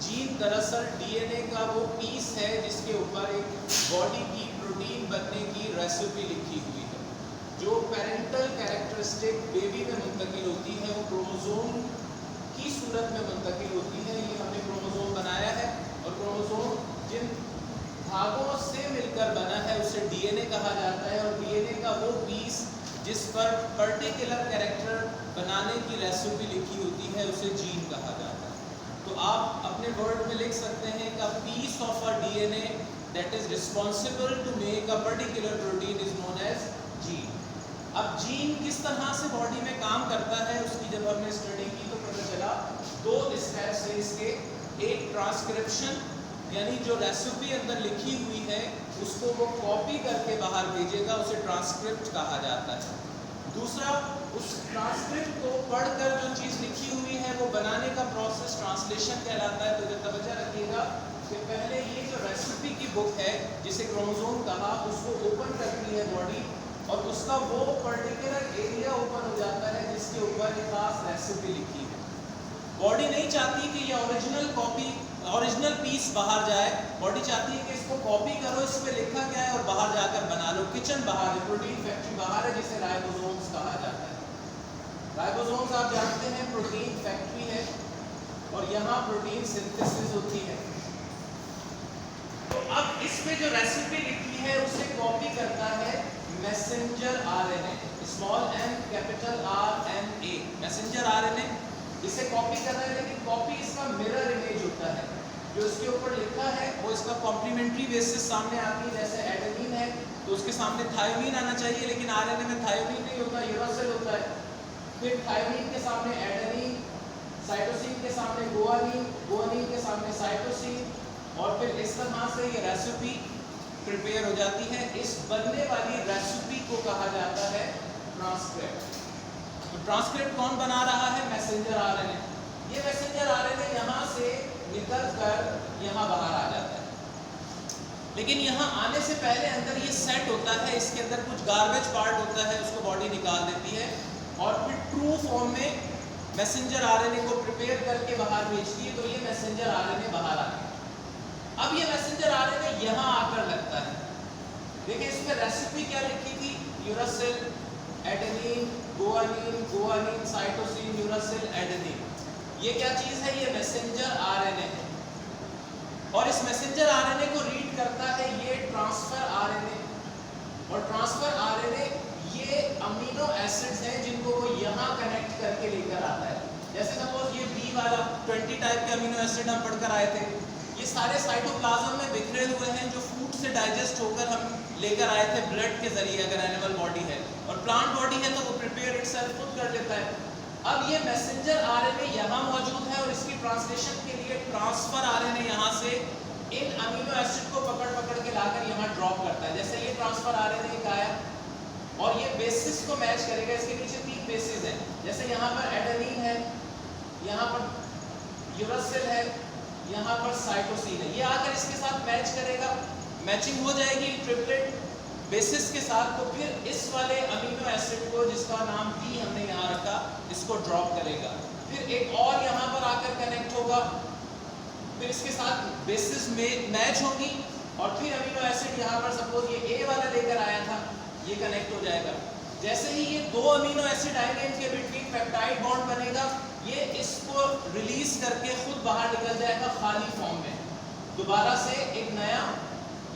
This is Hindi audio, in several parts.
जीन दरअसल डीएनए का वो पीस है जिसके ऊपर एक बॉडी की प्रोटीन बनने की रेसिपी लिखी हुई है। जो पेरेंटल कैरेक्टरिस्टिक बेबी में मुंतकिल होती है वो क्रोमोसोम की सूरत में मुंतकिल होती है। ये हमने क्रोमोसोम बनाया है और क्रोमोसोम जिन धागों से मिलकर बना है उसे डीएनए कहा जाता है, और डीएनए का वो पीस जिस पर पर्टिकुलर कैरेक्टर बनाने की रेसिपी लिखी होती है उसे जीन कहा जाता है। तो आप अपने वर्ड में लिख सकते हैं कि piece of a DNA that is responsible to make a particular protein is known as gene. अब जीन किस तरह से बॉडी में काम करता है उसकी जब हमने स्टडी की तो पता चला दो स्टेप्स है इसके। एक ट्रांसक्रिप्शन, यानी जो रेसिपी अंदर लिखी हुई है उसको वो कॉपी करके बाहर भेजेगा, उसे ट्रांसक्रिप्ट कहा जाता है। दूसरा, उस ट्रांसक्रिप्ट को पढ़कर जो चीज़ लिखी हुई है वो बनाने का प्रोसेस ट्रांसलेशन कहलाता है। तो जब तवज्जो रखिएगा कि पहले ये जो रेसिपी की बुक है जिसे क्रोमोसोम कहा, उसको ओपन करती है बॉडी और उसका वो पर्टिकुलर एरिया ओपन हो जाता है जिसके ऊपर एक खास रेसिपी लिखी है। बॉडी नहीं चाहती कि ये ओरिजिनल पीस बाहर जाए, बॉडी चाहती है कि इसको कॉपी करो, इस पे लिखा क्या है और बाहर जाकर बना लो। किचन बाहर है, प्रोटीन फैक्ट्री बाहर है जिसे राइबोसोम्स कहा जाता है। राइबोसोम्स आप जानते हैं प्रोटीन फैक्ट्री है और यहाँ प्रोटीन सिंथेसिस होती है। तो अब इसमें जो रेसिपी लिखी है उसे कॉपी करता है messenger RNA, small n capital RNA, messenger RNA इसे कॉपी कर रहा है। लेकिन कॉपी इसका मिरर इमेज होता है, जो इसके ऊपर लिखा है वो इसका कॉम्प्लीमेंट्री बेसिस सामने आती है। जैसे एडेनिन है तो उसके सामने थायोमीन आना चाहिए, लेकिन आरएनए में थायोमीन नहीं होता, यूरासिल होता है। फिर थायोमीन के सामने एडेनिन, साइटोसिन के सामने गुआनिन, गुआनिन के सामने साइटोसिन, और फिर इस तरह से ये रेसिपी प्रिपेयर हो जाती है। इस बनने वाली रेसिपी को कहा जाता है ट्रांसक्रिप्ट। तो ट्रांसक्रिप्ट कौन बना रहा है? Messenger RNA. ये मैसेंजर आरएनए यहाँ से निकल कर यहाँ बाहर आ जाता है, लेकिन यहाँ आने से पहले अंदर ये सेट होता है, इसके अंदर कुछ गार्बेज पार्ट होता है, उसको बॉडी निकाल देती है और फिर ट्रू फॉर्म में मैसेंजर आरएनए को प्रिपेयर करके बाहर भेजती है। तो ये मैसेंजर आरएनए बाहर आ गया। अब ये मैसेंजर आरएनए यहाँ आकर लगता है। देखिए इसमें रेसिपी क्या लिखी थी? Uracil, adenine, guanine, guanine, cytosine, uracil, adenine. ये क्या चीज़ है? ये मैसेंजर आरएनए है। और इस मैसेंजर आरएनए को रीड करता है ये ट्रांसफर आरएनए, और ट्रांसफर आरएनए ये अमीनो एसिड्स हैं जिनको वो यहाँ कनेक्ट करके लेकर आता है। जैसे सपोज ये बी वाला 20 टाइप के अमीनो एसिड हम पढ़कर आए थे, ये सारे साइटोप्लाज्म में बिखरे हुए हैं जो फूड से डाइजेस्ट होकर हम लेकर आए थे ब्लड के जरिए, अगर एनिमल बॉडी है। और प्लांट बॉडी है तो वो प्रिपेयर इटसेल्फ खुद कर लेता है। अब ये मैसेंजर आरएनए यहाँ मौजूद है और इसकी ट्रांसलेशन के लिए ट्रांसफर आरएनए यहाँ से इन अमीनो एसिड को पकड़ के लाकर यहाँ ड्रॉप करता है। जैसे ये ट्रांसफर आरएनए का आया और ये बेसिस को मैच करेगा। इसके नीचे 3 बेसिस हैं, जैसे यहाँ पर एडेनिन है, यहाँ पर यूरासिल है, यहाँ पर साइटोसिन है। ये आकर इसके साथ मैच करेगा, मैचिंग हो जाएगी ट्रिपलेट बेसिस के साथ। तो फिर इस वाले अमीनो एसिड को जिसका नाम बी हमने यहाँ रखा, इसको ड्रॉप करेगा। फिर एक और यहाँ पर आकर कनेक्ट होगा, फिर इसके साथ बेसिस में मैच होगी और फिर अमीनो एसिड यहाँ पर सपोज ये ए वाला लेकर आया था, ये कनेक्ट हो जाएगा। जैसे ही ये 2 अमीनो एसिड आएंगे इनके बिटवीन पेप्टाइड बॉन्ड बनेगा, ये इसको रिलीज करके खुद बाहर निकल जाएगा खाली फॉर्म में। दोबारा से एक नया,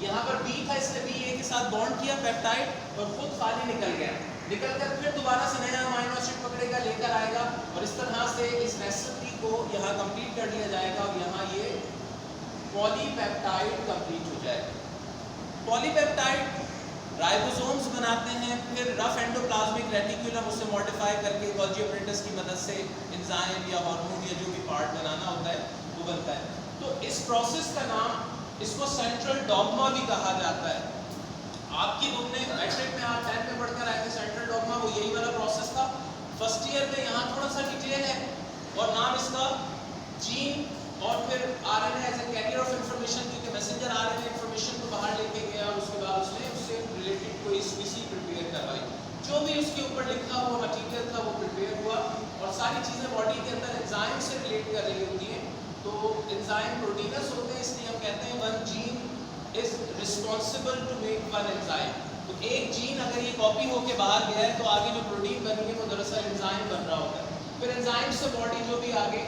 यहाँ पर बी था इसने बी ए के साथ बॉन्ड किया पेप्टाइड और खुद खाली निकल गया। निकलकर फिर दोबारा से नया अमीनो एसिड पकड़ेगा, लेकर आएगा और इस तरह से इस रेसिपी को यहाँ कंप्लीट कर लिया जाएगा और यहाँ ये पॉलीपेप्टाइड कंप्लीट हो जाएगा। पॉलीपेप्टाइड राइबोसोम्स बनाते हैं, फिर रफ एंडोप्लाज्मिक रेटिकुलम उसे मॉडिफाई करके गोल्गी एपरेटस की मदद से एंजाइम या हार्मोन या जो भी पार्ट बनाना होता है वो बनता है। तो इस प्रोसेस का नाम, इसको सेंट्रल डॉग्मा भी कहा जाता है। आपकी बुक में मैट्रिक में आप 10 में पढ़कर आए थे सेंट्रल डॉग्मा, वो यही वाला प्रोसेस था। फर्स्ट ईयर में यहाँ थोड़ा सा डिटेल है और नाम इसका जीन और फिर RNA as a carrier of information, क्योंकि मैसेंजर आरएनए इंफॉर्मेशन को बाहर लेके गया और उसके बाद उसने उससे रिलेटेड कोई स्पीसी प्रिपेयर करवाई। जो भी उसके ऊपर लिखा हुआ मटीरियल था वो प्रिपेयर हुआ और सारी चीज़ें बॉडी के अंदर एंजाइम से रिलेट कर रही होती हैं। तो एंजाइम प्रोटीनस होते हैं, इसलिए हम कहते हैं one gene is responsible to make one enzyme. तो एक जीन अगर ये कॉपी होके बाहर गया है तो आगे जो प्रोटीन बनेंगे वो दरअसल एंजाइम बन रहा होता है। फिर एंजाइम से बॉडी जो भी आगे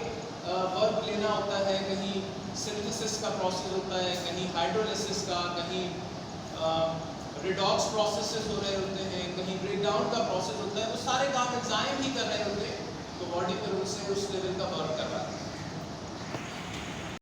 वर्क लेना होता है, कहीं सिंथेसिस का प्रोसेस होता है, कहीं हाइड्रोलिसिस का, कहीं रिडॉक्स प्रोसेसेस हो रहे होते हैं, कहीं ब्रेकडाउन का प्रोसेस होता है, वो सारे काम एंजाइम ही कर रहे होते हैं। तो बॉडी फिर उनसे उस लेवल का वर्क कर रहा है।